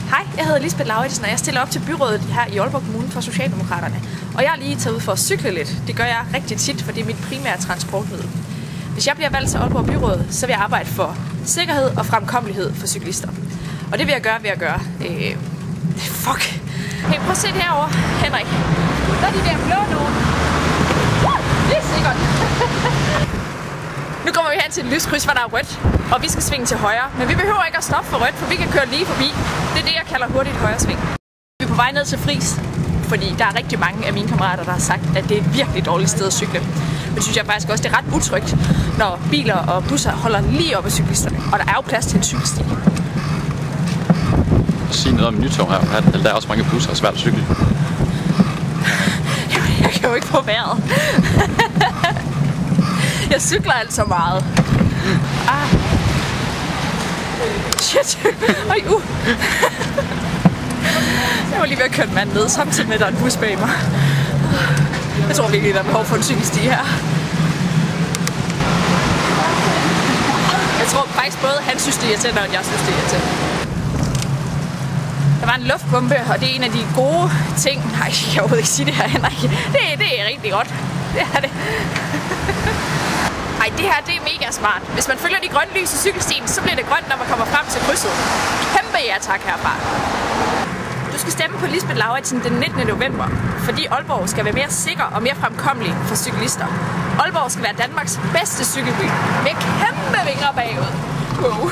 Hej, jeg hedder Lisbeth Lauritsen, og jeg stiller op til byrådet her i Aalborg Kommune for Socialdemokraterne. Og jeg er lige taget ud for at cykle lidt. Det gør jeg rigtig tit, for det er mit primære transportmiddel. Hvis jeg bliver valgt til Aalborg Byråd, så vil jeg arbejde for sikkerhed og fremkommelighed for cyklister. Og det vil jeg gøre ved at gøre... Fuck! Hey, prøv at se det herovre, Henrik. Der er de der blå nu. Det er sikkert. Nu kommer vi hen til et lyskryds, hvor der er rødt, og vi skal svinge til højre. Men vi behøver ikke at stoppe for rødt, for vi kan køre lige forbi. Det er det, jeg kalder hurtigt højresving. Vi er på vej ned til Friis, fordi der er rigtig mange af mine kammerater, der har sagt, at det er et virkelig dårligt sted at cykle. Men det synes jeg faktisk også, det er ret utrygt, når biler og busser holder lige op ad cyklisterne. Og der er jo plads til en cykelsti. Sige noget om Nytorv her. Der er også mange busser og svært at cykle. Jeg kan jo ikke få vejret. Jeg cykler altså meget. Shit. Jeg var lige ved at køre en mand ned, samtidig med at der er en bus bag mig. Jeg tror virkelig, der er behov for en cykelsti her. Jeg tror faktisk både han synes, det er irriterende, og jeg synes, det er irriterende. Der var en luftbombe, og det er en af de gode ting. Nej, jeg kan overhovedet ikke sige det her, Henrik. Det er rigtig godt. Det er det. Ej, det her det er mega smart. Hvis man følger de grønne lys i cykelstien, så bliver det grønt, når man kommer frem til krydset. Kæmpe ja tak herfra. Du skal stemme på Lisbeth Lauritsen den 19. november, fordi Aalborg skal være mere sikker og mere fremkommelig for cyklister. Aalborg skal være Danmarks bedste cykelby med kæmpe vinger bagud. Wow.